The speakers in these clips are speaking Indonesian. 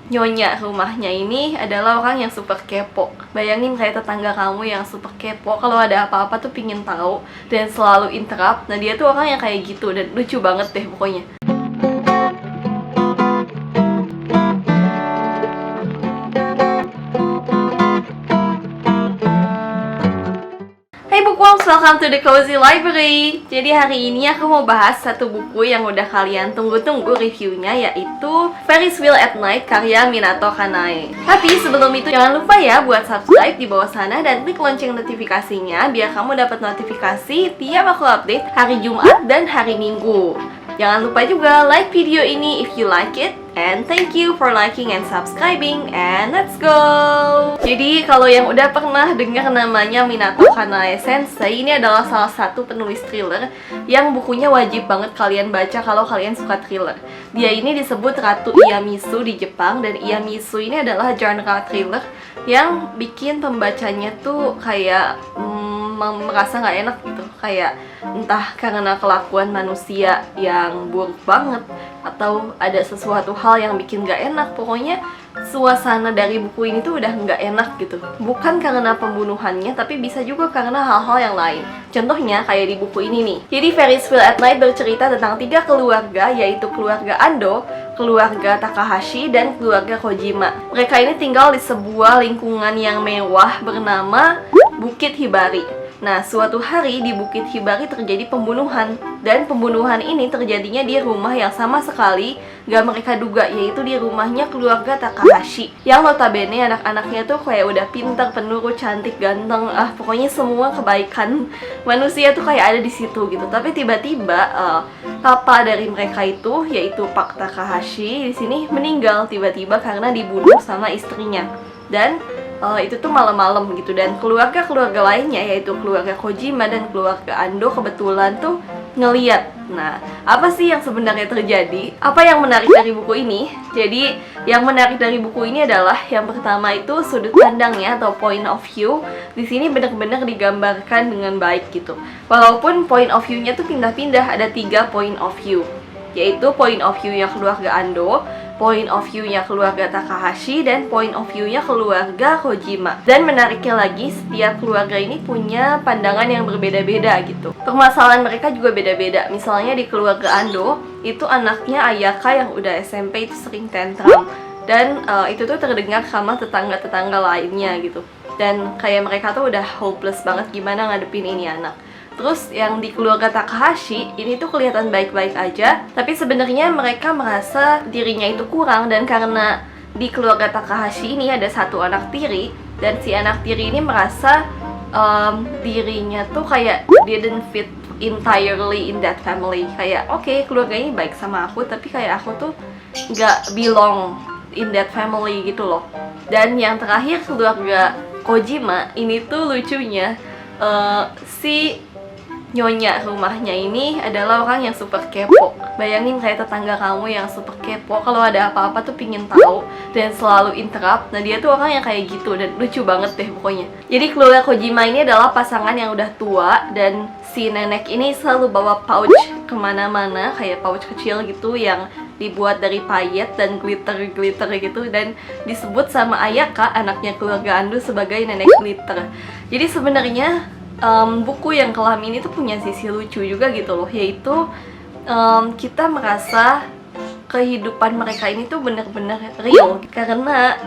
nyonya rumahnya ini adalah orang yang super kepo. Bayangin kayak tetangga kamu yang super kepo, kalau ada apa-apa tuh pingin tahu dan selalu interrupt. Nah dia tuh orang yang kayak gitu dan lucu banget deh pokoknya. Hey bookworms, welcome to the Cozy Library. Jadi hari ini aku mau bahas satu buku yang udah kalian tunggu-tunggu reviewnya, yaitu Ferris Wheel at Night karya Minato Kanae. Tapi sebelum itu jangan lupa ya buat subscribe di bawah sana dan klik lonceng notifikasinya biar kamu dapat notifikasi tiap aku update hari Jumat dan hari Minggu. Jangan lupa juga like video ini if you like it. And thank you for liking and subscribing. And let's go! Jadi kalau yang udah pernah dengar namanya Minato Kanae Sensei, ini adalah salah satu penulis thriller yang bukunya wajib banget kalian baca kalau kalian suka thriller. Dia ini disebut Ratu Iyamisu di Jepang, dan Iyamisu ini adalah genre thriller yang bikin pembacanya tuh kayak merasa nggak enak gitu, kayak entah karena kelakuan manusia yang buruk banget atau ada sesuatu hal yang bikin nggak enak. Pokoknya suasana dari buku ini tuh udah nggak enak gitu, bukan karena pembunuhannya tapi bisa juga karena hal-hal yang lain. Contohnya kayak di buku ini nih. Jadi Ferris Wheel at Night bercerita tentang 3 keluarga, yaitu keluarga Ando, keluarga Takahashi, dan keluarga Kojima. Mereka ini tinggal di sebuah lingkungan yang mewah bernama Bukit Hibari. Nah, suatu hari di Bukit Hibari terjadi pembunuhan, dan pembunuhan ini terjadinya di rumah yang sama sekali gak mereka duga, yaitu di rumahnya keluarga Takahashi, yang notabene anak-anaknya tuh kayak udah pintar, penurut, cantik, ganteng, pokoknya semua kebaikan manusia tuh kayak ada di situ gitu. Tapi tiba-tiba papa dari mereka itu, yaitu Pak Takahashi, di sini meninggal tiba-tiba karena dibunuh sama istrinya. Dan itu tuh malam-malam gitu, dan keluarga-keluarga lainnya yaitu keluarga Kojima dan keluarga Ando kebetulan tuh ngeliat. Nah, apa sih yang sebenarnya terjadi? Apa yang menarik dari buku ini? Jadi, yang menarik dari buku ini adalah yang pertama itu sudut pandangnya atau point of view. Di sini benar-benar digambarkan dengan baik gitu. Walaupun point of view-nya tuh pindah-pindah, ada 3 point of view, yaitu point of view-nya keluarga Ando, point of view-nya keluarga Takahashi, dan point of view-nya keluarga Kojima. Dan menariknya lagi, setiap keluarga ini punya pandangan yang berbeda-beda gitu. Permasalahan mereka juga beda-beda. Misalnya di keluarga Ando, itu anaknya Ayaka yang udah SMP itu sering tantrum. Dan itu tuh terdengar sama tetangga-tetangga lainnya gitu. Dan kayak mereka tuh udah hopeless banget gimana ngadepin ini anak. Terus yang di keluarga Takahashi ini tuh kelihatan baik-baik aja, tapi sebenarnya mereka merasa dirinya itu kurang. Dan karena di keluarga Takahashi ini ada satu anak tiri, dan si anak tiri ini merasa dirinya tuh kayak didn't fit entirely in that family. Kayak oke, keluarga ini baik sama aku, tapi kayak aku tuh nggak belong in that family gitu loh. Dan yang terakhir keluarga Kojima ini tuh lucunya si nyonya rumahnya ini adalah orang yang super kepo. Bayangin kayak tetangga kamu yang super kepo, kalau ada apa-apa tuh pingin tahu dan selalu interrupt. Nah dia tuh orang yang kayak gitu dan lucu banget deh pokoknya. Jadi keluarga Kojima ini adalah pasangan yang udah tua, dan si nenek ini selalu bawa pouch kemana-mana, kayak pouch kecil gitu yang dibuat dari payet dan glitter-glitter gitu, dan disebut sama Ayaka, anaknya keluarga Ando, sebagai nenek glitter. Jadi sebenarnya buku yang kelam ini tuh punya sisi lucu juga gitu loh, yaitu kita merasa kehidupan mereka ini tuh bener-bener real karena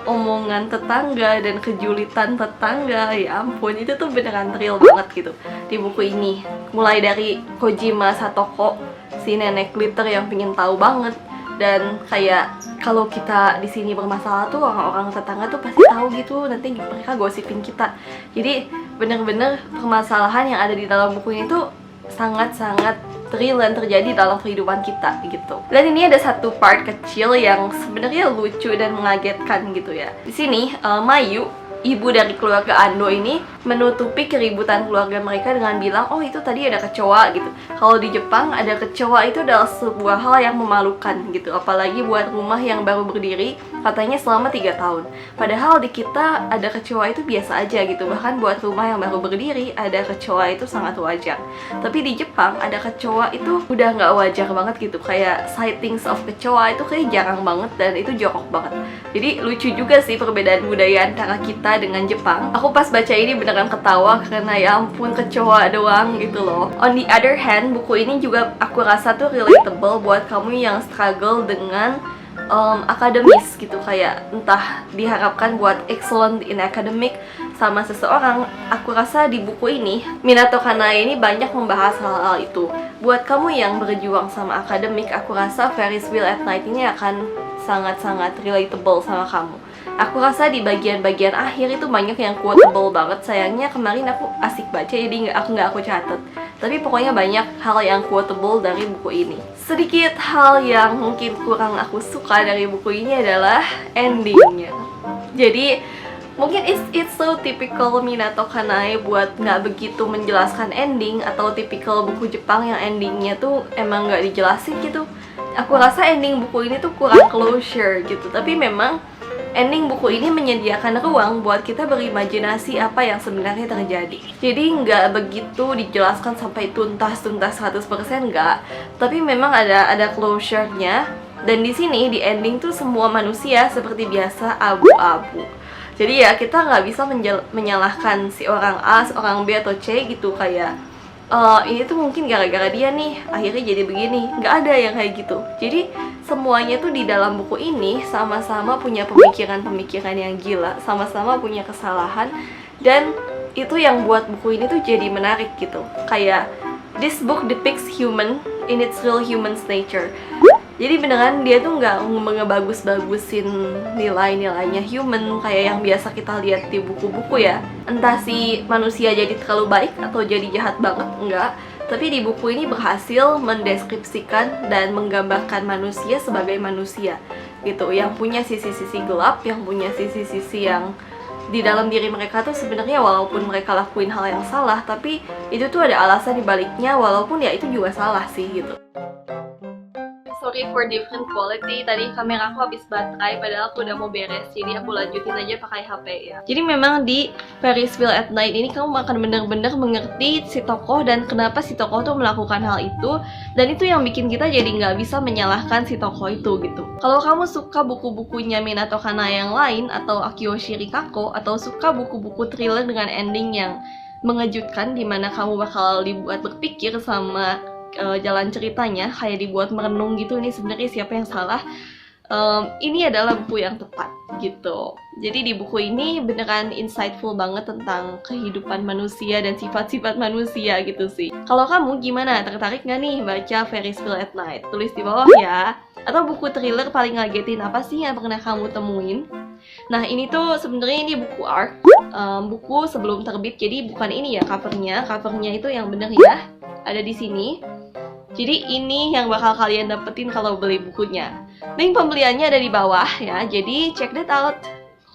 omongan tetangga dan kejulitan tetangga, ya ampun, itu tuh beneran real banget gitu di buku ini. Mulai dari Kojima Satoko, si nenek glitter yang pengen tahu banget, dan kayak kalau kita di sini bermasalah tuh orang-orang tetangga tuh pasti tahu gitu, nanti mereka gosipin kita. Jadi bener-bener permasalahan yang ada di dalam buku ini tuh sangat-sangat real dan terjadi dalam kehidupan kita gitu. Dan ini ada satu part kecil yang sebenarnya lucu dan mengagetkan gitu ya. Di sini Mayu ibu dari keluarga Ando ini menutupi keributan keluarga mereka dengan bilang, oh itu tadi ada kecoa gitu. Kalau di Jepang ada kecoa itu adalah sebuah hal yang memalukan gitu, apalagi buat rumah yang baru berdiri katanya selama 3 tahun. Padahal di kita ada kecoa itu biasa aja gitu, bahkan buat rumah yang baru berdiri ada kecoa itu sangat wajar. Tapi di Jepang ada kecoa itu udah nggak wajar banget gitu, kayak sightings of kecoa itu kayak jarang banget dan itu jorok banget. Jadi lucu juga sih perbedaan budaya antara kita dengan Jepang. Aku pas baca ini beneran ketawa karena ya ampun kecoa doang gitu loh. On the other hand, buku ini juga aku rasa tuh relatable buat kamu yang struggle dengan akademis gitu, kayak entah diharapkan buat excellent in academic sama seseorang. Aku rasa di buku ini Minato Kanae ini banyak membahas hal-hal itu. Buat kamu yang berjuang sama akademik, aku rasa Ferris Wheel at Night ini akan sangat-sangat relatable sama kamu. Aku rasa di bagian-bagian akhir itu banyak yang quotable banget. Sayangnya kemarin aku asik baca jadi nggak aku catat. Tapi pokoknya banyak hal yang quotable dari buku ini. Sedikit hal yang mungkin kurang aku suka dari buku ini adalah endingnya. Jadi mungkin it's so typical Minato Kanae buat nggak begitu menjelaskan ending, atau tipikal buku Jepang yang endingnya tuh emang nggak dijelasin gitu. Aku rasa ending buku ini tuh kurang closure gitu. Tapi memang ending buku ini menyediakan ruang buat kita berimajinasi apa yang sebenarnya terjadi. Jadi nggak begitu dijelaskan sampai tuntas-tuntas 100% nggak. Tapi memang ada closure-nya. Dan di sini di ending tuh semua manusia seperti biasa abu-abu. Jadi ya kita nggak bisa menyalahkan si orang A, orang B atau C gitu, kayak ini tuh mungkin gara-gara dia nih akhirnya jadi begini. Nggak ada yang kayak gitu. Jadi semuanya tuh di dalam buku ini sama-sama punya pemikiran-pemikiran yang gila, sama-sama punya kesalahan, dan itu yang buat buku ini tuh jadi menarik gitu. Kayak this book depicts human in its real human's nature. Jadi beneran dia tuh nggak ngebagus-bagusin nilai-nilainya human kayak yang biasa kita lihat di buku-buku ya. Entah si manusia jadi terlalu baik atau jadi jahat banget, enggak. Tapi di buku ini berhasil mendeskripsikan dan menggambarkan manusia sebagai manusia gitu, yang punya sisi-sisi gelap, yang punya sisi-sisi yang di dalam diri mereka tuh sebenarnya walaupun mereka lakuin hal yang salah, tapi itu tuh ada alasan dibaliknya, walaupun ya itu juga salah sih gitu. Sorry for different quality, tadi kamera aku habis baterai padahal aku udah mau beres, jadi aku lanjutin aja pakai HP ya. Jadi memang di Ferris Wheel at Night ini kamu akan benar-benar mengerti si tokoh dan kenapa si tokoh tuh melakukan hal itu, dan itu yang bikin kita jadi nggak bisa menyalahkan si tokoh itu gitu. Kalau kamu suka buku-bukunya Minato Kanae yang lain atau Akiyoshi Rikako, atau suka buku-buku thriller dengan ending yang mengejutkan dimana kamu bakal dibuat berpikir sama jalan ceritanya, kayak dibuat merenung gitu, ini sebenarnya siapa yang salah, ini adalah buku yang tepat gitu. Jadi di buku ini beneran insightful banget tentang kehidupan manusia dan sifat-sifat manusia gitu sih. Kalau kamu gimana? Tertarik nggak nih baca Ferris Wheel at Night? Tulis di bawah ya. Atau buku thriller paling ngagetin apa sih yang pernah kamu temuin? Nah ini tuh sebenarnya ini buku art, buku sebelum terbit, jadi bukan ini ya covernya itu yang bener ya, ada di sini. Jadi ini yang bakal kalian dapetin kalau beli bukunya. Link pembeliannya ada di bawah ya, jadi check that out.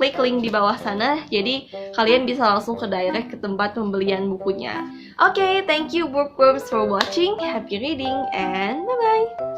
Klik link di bawah sana, jadi kalian bisa langsung ke direct ke tempat pembelian bukunya. Oke, thank you bookworms for watching, happy reading, and bye-bye!